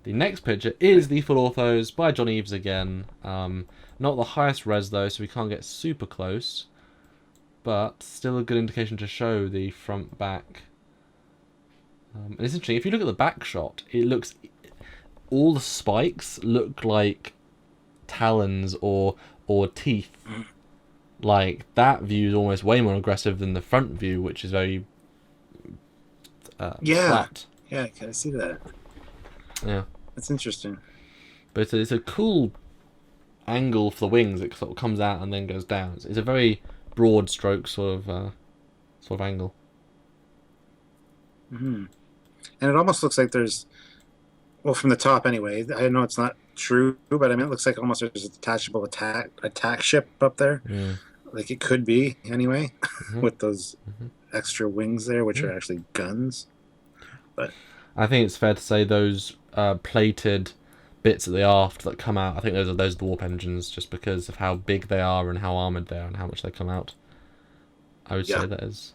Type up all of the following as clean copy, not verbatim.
The next picture is the full orthos by John Eves again. Not the highest res though, so we can't get super close, but still a good indication to show the front back. And it's interesting, if you look at the back shot, it looks, all the spikes look like talons or teeth. Like, that view is almost way more aggressive than the front view, which is very flat. Yeah, I can see that. Yeah, that's interesting. But it's a cool angle for the wings. It sort of comes out and then goes down. It's a very broad stroke sort of angle. Mm-hmm. And it almost looks like there's, well, from the top anyway. I know it's not true, but I mean, it looks like almost there's a detachable attack ship up there. Yeah. Like it could be anyway, with those extra wings there, which are actually guns. But I think it's fair to say those plated bits at the aft that come out, I think those are the warp engines, just because of how big they are and how armoured they are and how much they come out. I would say that is.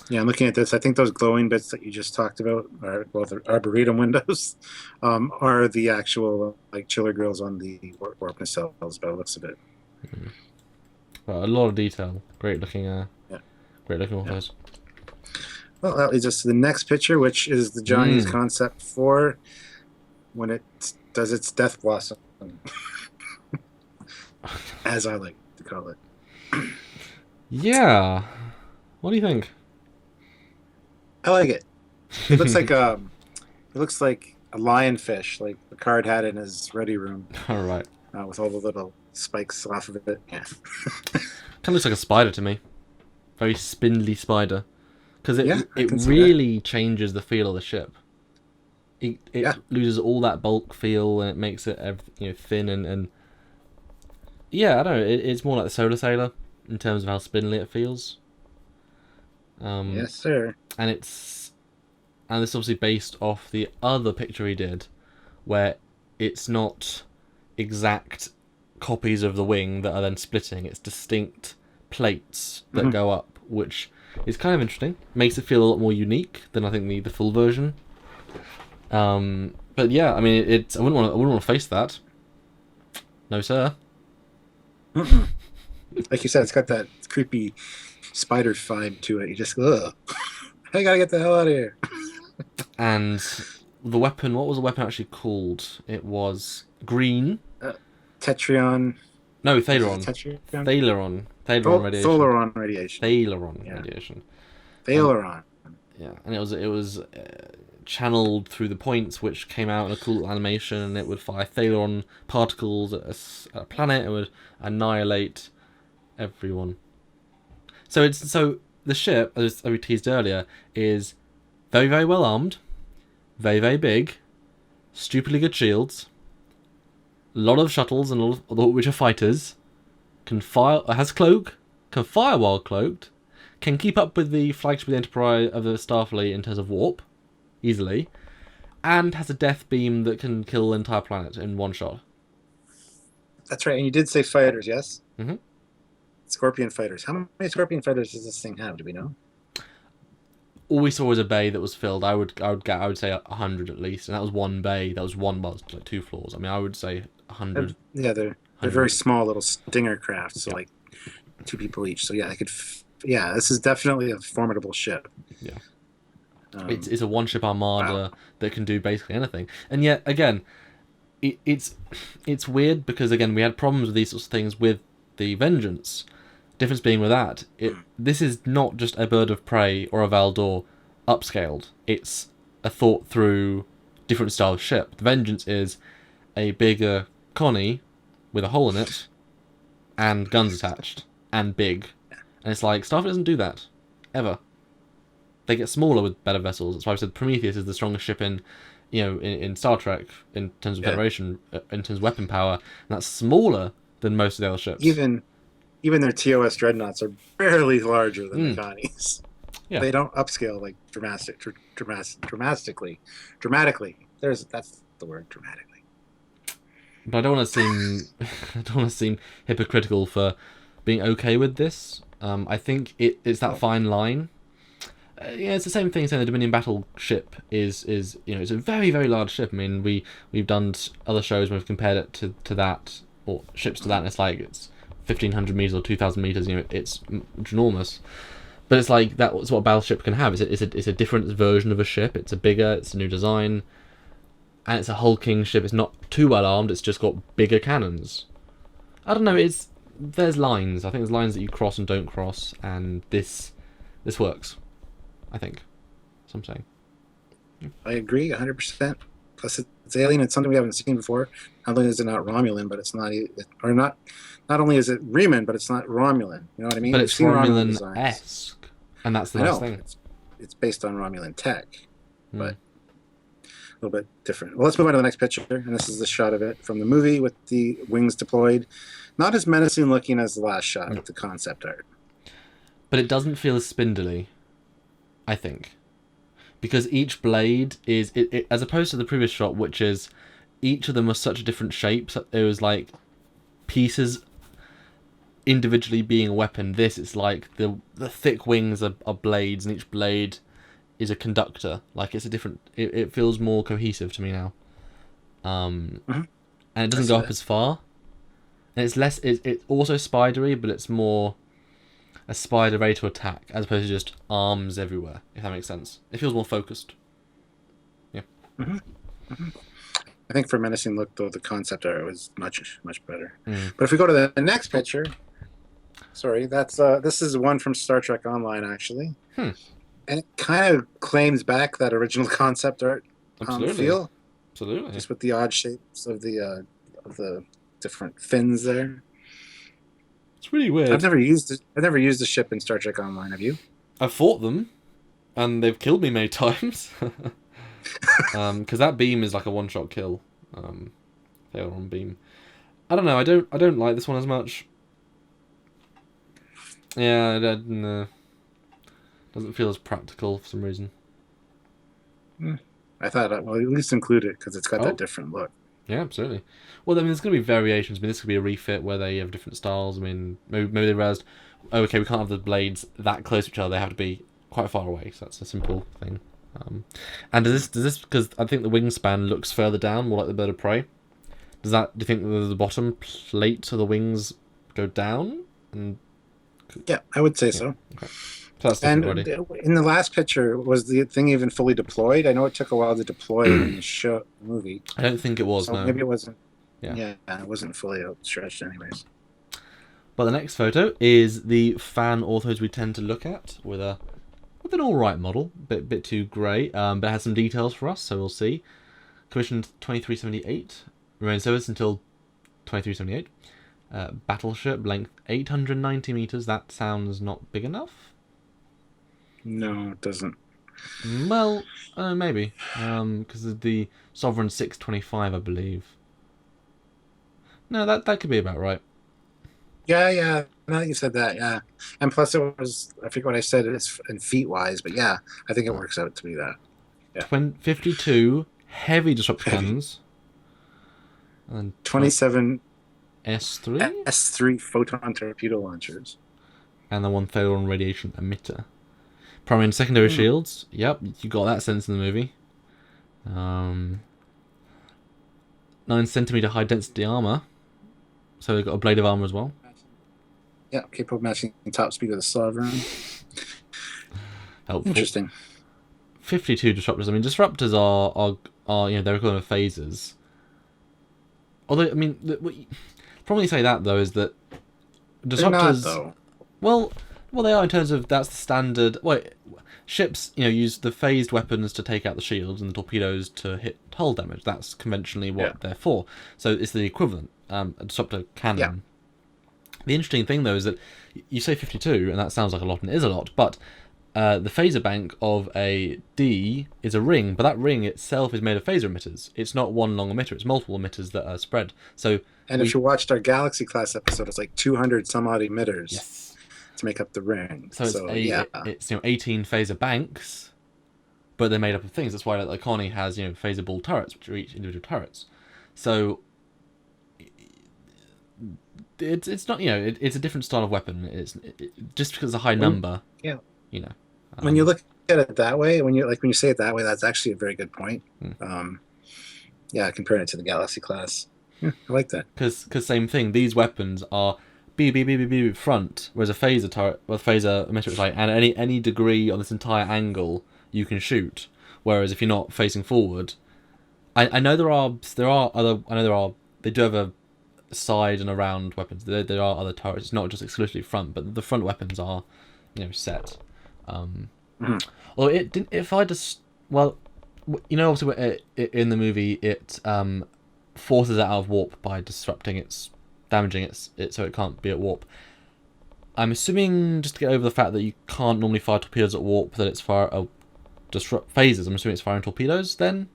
Yeah, I'm looking at this. I think those glowing bits that you just talked about are both arboretum windows, are the actual like chiller grills on the warp nacelles, by the looks of it. Well, a lot of detail. Great looking authors. Well, that leads us to the next picture, which is the Johnny's Concept 4 when it does its death blossom, as I like to call it. Yeah. What do you think? I like it. It looks like a lionfish, like the card had in his ready room. All right. With all the little spikes off of it. Yeah. Kind of looks like a spider to me. Very spindly spider. Because it really changes the feel of the ship. It loses all that bulk feel and it makes it thin and yeah, I don't know. It's more like the Solar Sailor in terms of how spindly it feels. Yes, sir. And this is obviously based off the other picture he did, where it's not exact copies of the wing that are then splitting. It's distinct plates that go up, which is kind of interesting. Makes it feel a lot more unique than I think the full version. But yeah, I mean, I wouldn't want to face that. No, sir. Like you said, it's got that creepy spider vibe to it. You just I gotta get the hell out of here. And the weapon, what was the weapon actually called? It was green. Tetrion. No, Thaleron. Thaleron radiation. Thaleron radiation. Radiation. Thaleron. Yeah, and it was channeled through the points, which came out in a cool animation, and it would fire Thaleron particles at a planet and would annihilate everyone. So the ship, as we teased earlier, is very, very well armed, very, very big, stupidly good shields, a lot of shuttles and a lot of which are fighters, has cloak, can fire while cloaked, can keep up with the flagship of the Enterprise of the Starfleet in terms of warp, easily, and has a death beam that can kill an entire planet in one shot. That's right, and you did say fighters, yes? Mm-hmm. Scorpion fighters. How many Scorpion fighters does this thing have? Do we know? All we saw was a bay that was filled. I would say 100 at least, and that was one bay. That was like 2 floors. I mean, I would say 100. Yeah, they're very small little stinger craft, so like 2 people each. So yeah, this is definitely a formidable ship. Yeah, it's a one-ship armada that can do basically anything, and yet again, it's weird because again we had problems with these sorts of things with the Vengeance. Difference being with that, this is not just a Bird of Prey or a Valdor upscaled. It's a thought through different style of ship. The Vengeance is a bigger Connie with a hole in it and guns attached and big. And it's like, Starfleet doesn't do that. Ever. They get smaller with better vessels. That's why I said Prometheus is the strongest ship in Star Trek in terms of Federation, in terms of weapon power. And that's smaller than most of the other ships. Even their TOS dreadnoughts are barely larger than the Connies. Yeah. They don't upscale like dramatically. That's the word, dramatically. But I don't want to seem hypocritical for being okay with this. I think it's that fine line. Yeah, it's the same thing saying the Dominion battleship is it's a very, very large ship. I mean, we've done other shows where we've compared it to that, or ships to that, and it's like it's 1,500 meters or 2,000 meters. It's enormous. But it's like that's what a battleship can have. It's a different version of a ship. It's a bigger, it's a new design, and it's a hulking ship. It's not too well armed. It's just got bigger cannons. I don't know. There's lines. I think there's lines that you cross and don't cross, and this works. I think. That's what I'm saying. Yeah. I agree 100%. Plus, it's alien. It's something we haven't seen before. Not only is it not Romulan, but it's not, or not. Not only is it Reman, but it's not Romulan. You know what I mean? But it's Romulan-esque, and that's the best thing. It's based on Romulan tech, but a little bit different. Well, let's move on to the next picture, and this is the shot of it from the movie with the wings deployed. Not as menacing looking as the last shot with the concept art. But it doesn't feel as spindly, I think. Because each blade is... as opposed to the previous shot, which is... Each of them was such a different shape. So it was like pieces individually being a weapon. This, it's like the thick wings are blades, and each blade is a conductor. Like, it's a different... It feels more cohesive to me now. And it doesn't go up as far. And it's less... It's also spidery, but it's more... a spider ready to attack, as opposed to just arms everywhere, if that makes sense. It feels more focused. Yeah. I think for menacing look, though, the concept art was much better. But if we go to the next picture, sorry, that's this is one from Star Trek Online, actually. And it kind of claims back that original concept art feel. Absolutely. Just with the odd shapes of the different fins there. It's really weird. I've never used a ship in Star Trek Online. Have you? I've fought them, and they've killed me many times. Because that beam is like a one-shot kill. Theron beam. I don't know. I don't like this one as much. Yeah, no. Doesn't feel as practical for some reason. I thought, well, at least include it because it's got that different look. Yeah, absolutely. Well, I mean, there's going to be variations. I mean, this could be a refit where they have different styles. I mean, maybe they realized, oh, okay, we can't have the blades that close to each other. They have to be quite far away. So that's a simple thing. And does this because I think the wingspan looks further down, more like the bird of prey. Do you think the bottom plate of the wings go down? Yeah, I would say so. Okay. So that's already. In the last picture, was the thing even fully deployed? I know it took a while to deploy in the movie. I don't think it was. So no, maybe it wasn't. Yeah, it wasn't fully outstretched, anyways. But the next photo is the fan orthos we tend to look at with an all right model, bit too grey, but it has some details for us, so we'll see. Commissioned 2378, remains service until 2378. Battleship, length 890 meters. That sounds not big enough. No, it doesn't. Well, maybe, because of the Sovereign 625, I believe. No, that could be about right. Yeah. Now that you said that, yeah. And plus, it was, I forget what I said, it's in feet wise, but yeah, I think it works out to be that. Yeah. 52 heavy disruptor cannons. And 27 S3? S3 photon torpedo launchers. And the 1 Theron radiation emitter. Primary and secondary shields. Yep, you got that sense in the movie. 9cm high density armor. So they've got a blade of armor as well. Yeah, capable of matching the top speed of the Sovereign. Helpful. Interesting. 52 disruptors. I mean, disruptors are they're equivalent of phasers. Although, I mean, probably say that though is that disruptors. They're not, though. Well, they are in terms of that's the standard. Ships, use the phased weapons to take out the shields and the torpedoes to hit hull damage. That's conventionally what they're for. So it's the equivalent. A disruptor cannon. Yeah. The interesting thing though is that you say 52, and that sounds like a lot, and it is a lot, but the phaser bank of a D is a ring, but that ring itself is made of phaser emitters. It's not one long emitter; it's multiple emitters that are spread. If you watched our Galaxy class episode, it's like 200 some odd emitters. Yes. To make up the ring. So it's 18 phaser banks, but they're made up of things. That's why like Connie has phaser ball turrets, which are each individual turrets. So it's not it's a different style of weapon. It's just because it's a high number. Yeah. When you look at it that way, when you say it that way, that's actually a very good point. Yeah, comparing it to the Galaxy class. Yeah, I like that. Because same thing. These weapons are B front, whereas a phaser turret, well, phaser emitter is like, and any degree on this entire angle you can shoot. Whereas if you're not facing forward, I know there are other. I know there are. They do have a side and around weapons. There are other turrets. It's not just exclusively front, but the front weapons are, set. Well, it didn't. If I just obviously in the movie it forces it out of warp by damaging it so it can't be at warp. I'm assuming, just to get over the fact that you can't normally fire torpedoes at warp, that it's disrupt phasers. I'm assuming it's firing torpedoes then,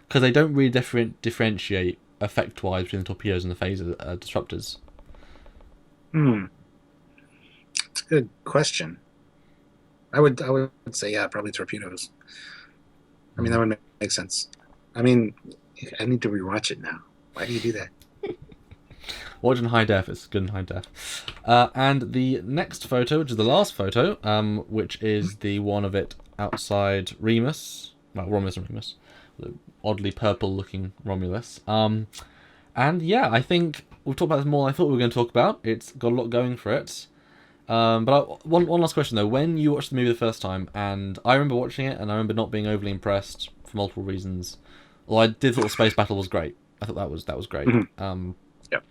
because they don't really differentiate effect-wise between the torpedoes and the phaser disruptors. It's a good question. I would say, yeah, probably torpedoes. I mean, that would make sense. I mean, I need to rewatch it now. Why do you do that? Watch in high def. It's good in high def. And the next photo, which is the last photo, which is the one of it outside Remus. Well, Romulus and Remus. The oddly purple-looking Romulus. And yeah, I think we've talked about this more than I thought we were going to talk about. It's got a lot going for it. But one last question, though. When you watched the movie the first time, and I remember watching it, and I remember not being overly impressed for multiple reasons. Well, I did thought the space battle was great. I thought that was great. Yep.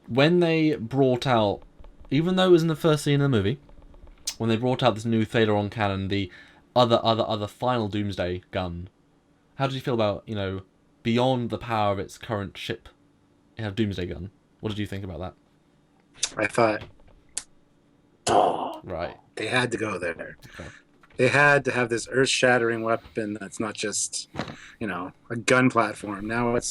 When they brought out, even though it was in the first scene of the movie, when they brought out this new Thaleron cannon, the other final Doomsday gun, how did you feel about, beyond the power of its current ship, you have Doomsday gun? What did you think about that? I thought, right, they had to go there. Okay. They had to have this earth-shattering weapon that's not just, a gun platform. Now it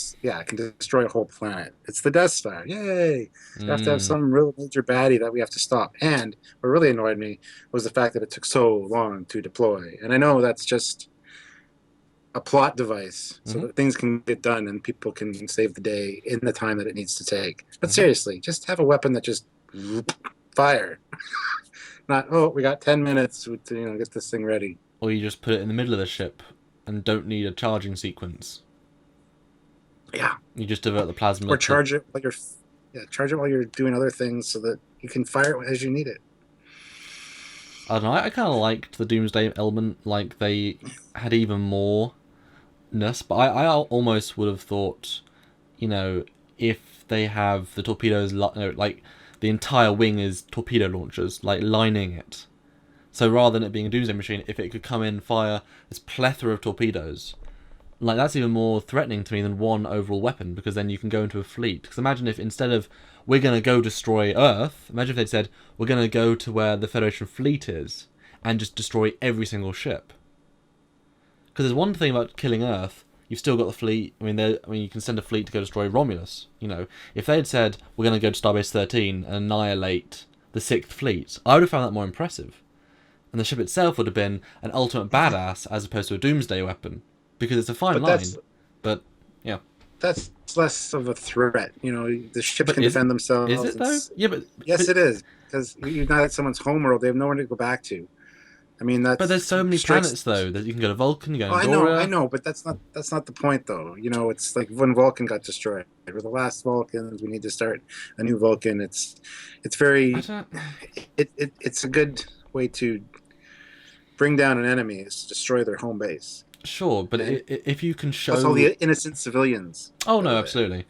can destroy a whole planet. It's the Death Star. Yay! We have to have some real major baddie that we have to stop. And what really annoyed me was the fact that it took so long to deploy. And I know that's just a plot device so that things can get done and people can save the day in the time that it needs to take. But seriously, just have a weapon that just fire. Not, we got 10 minutes to get this thing ready. Or you just put it in the middle of the ship and don't need a charging sequence. Yeah. You just divert the plasma. Or charge it while you're doing other things so that you can fire it as you need it. I don't know, I kind of liked the Doomsday element, like they had even more ness, but I almost would have thought, if they have the torpedoes, like the entire wing is torpedo launchers, like lining it. So rather than it being a Doomsday machine, if it could come in, fire this plethora of torpedoes, like that's even more threatening to me than one overall weapon, because then you can go into a fleet. Because imagine if instead of, we're going to go destroy Earth, imagine if they'd said, we're going to go to where the Federation fleet is, and just destroy every single ship. Because there's one thing about killing Earth, you've still got the fleet. I mean, you can send a fleet to go destroy Romulus. If they had said, we're going to go to Starbase 13 and annihilate the 6th Fleet, I would have found that more impressive. And the ship itself would have been an ultimate badass as opposed to a Doomsday weapon. Because it's a fine line. But, yeah. That's less of a threat. The ships can defend themselves. Is it, though? Yeah, but... Yes, it is. Because you're not at someone's homeworld. They have nowhere to go back to. I mean, that's... But there's so many planets, though, that you can go to Vulcan, you go to Dora. I know, but that's not the point, though. It's like when Vulcan got destroyed. We're the last Vulcans. We need to start a new Vulcan. It's very... It's a good way to bring down an enemy, is to destroy their home base. Sure, but if you can show... That's all the innocent civilians. Oh, no, absolutely.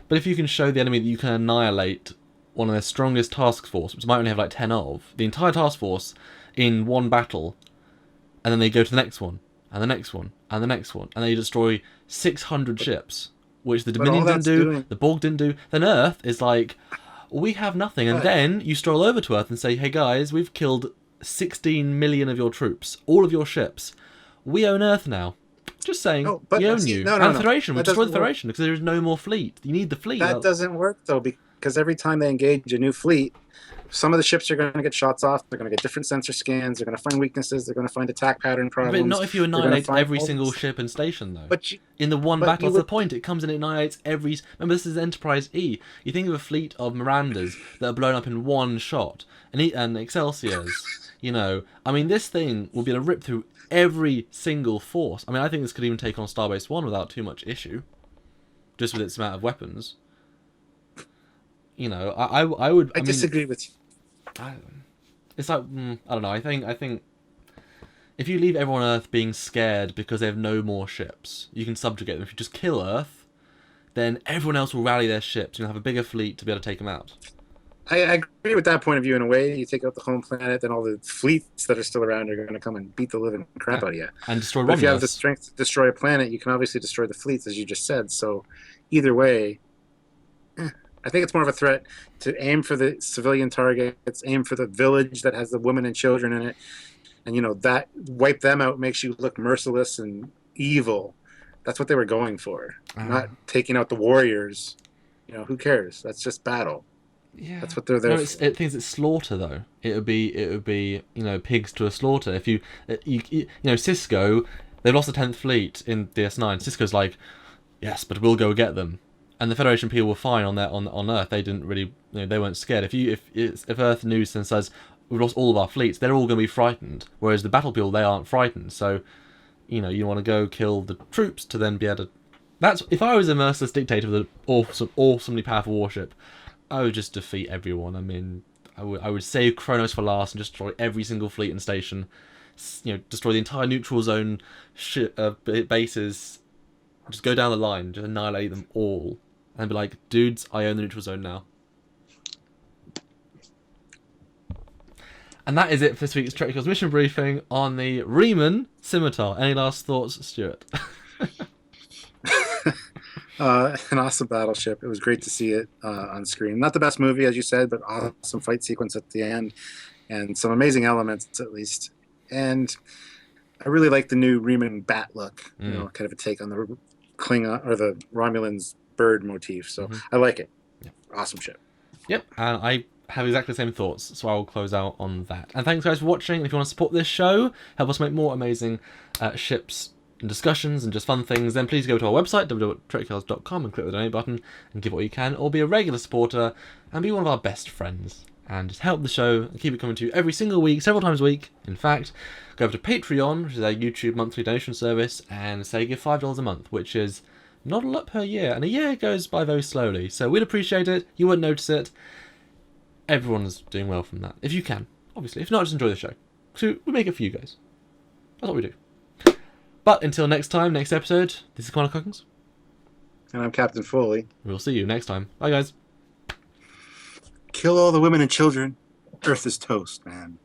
But if you can show the enemy that you can annihilate one of their strongest task force, which might only have like 10 of, the entire task force in one battle, and then they go to the next one, and the next one, and the next one, and they destroy 600 ships, which the Dominion didn't do, the Borg didn't do, then Earth is like, we have nothing, and then you stroll over to Earth and say, hey guys, we've killed 16 million of your troops, all of your ships, we own Earth now. Just saying, we own you. And the Federation, we destroy the Federation, because there is no more fleet. You need the fleet. That doesn't work, though, because every time they engage a new fleet, some of the ships are going to get shots off. They're going to get different sensor scans. They're going to find weaknesses. They're going to find attack pattern problems. But not if you annihilate every single ship and station, though. In the one battle, that's the point. It comes and annihilates every... Remember, this is Enterprise E. You think of a fleet of Mirandas that are blown up in one shot. And Excelsiors, you know. I mean, this thing will be able to rip through every single force. I mean, I think this could even take on Starbase 1 without too much issue. Just with its amount of weapons. You know, I would... I disagree with you. It's like, I don't know, I think if you leave everyone on Earth being scared because they have no more ships, you can subjugate them. If you just kill Earth, then everyone else will rally their ships. You'll have a bigger fleet to be able to take them out. I agree with that point of view in a way. You take out the home planet, then all the fleets that are still around are going to come and beat the living crap out of you. And destroy Romulus. If you have the strength to destroy a planet, you can obviously destroy the fleets, as you just said. So either way... I think it's more of a threat to aim for the civilian targets, aim for the village that has the women and children in it, and you know that wipe them out makes you look merciless and evil. That's what they were going for, not taking out the warriors. You know, who cares? That's just battle. Yeah, that's what they're there. No, it's slaughter though. It would be you know, pigs to a slaughter. If you know, Cisco, they lost the 10th Fleet in DS9. Cisco's like, yes, but we'll go get them. And the Federation people were fine on Earth. They didn't really, you know, they weren't scared. If Earth news and says we've lost all of our fleets, they're all going to be frightened. Whereas the battle people, they aren't frightened. So, you know, you want to go kill the troops to then be able to. That's if I was a merciless dictator with an awesomely powerful warship, I would just defeat everyone. I mean, I would save Kronos for last and just destroy every single fleet and station. You know, destroy the entire neutral zone bases. Just go down the line, just annihilate them all. And be like, dudes, I own the neutral zone now. And that is it for this week's Trekyards mission briefing on the Reman Scimitar. Any last thoughts, Stuart? An awesome battleship. It was great to see it on screen. Not the best movie, as you said, but awesome fight sequence at the end. And some amazing elements, at least. And I really like the new Reman bat look. You know, kind of a take on the Klingon, or the Romulans' bird motif, so I like it. Awesome ship. Yep, and I have exactly the same thoughts, so I will close out on that. And thanks guys for watching. If you want to support this show, help us make more amazing ships and discussions and just fun things, then please go to our website www.trekyards.com and click the donate button and give what you can, or be a regular supporter and be one of our best friends and just help the show and keep it coming to you every single week, several times a week. In fact, go over to Patreon, which is our YouTube monthly donation service, and say give $5 a month, which is not a lot per year, and a year goes by very slowly, so we'd appreciate it. You wouldn't notice it. Everyone's doing well from that, if you can, obviously. If not, just enjoy the show. So we make it for you guys. That's what we do. But until next time, next episode, this is Commander Cockings. And I'm Captain Foley. We'll see you next time. Bye, guys. Kill all the women and children. Earth is toast, man.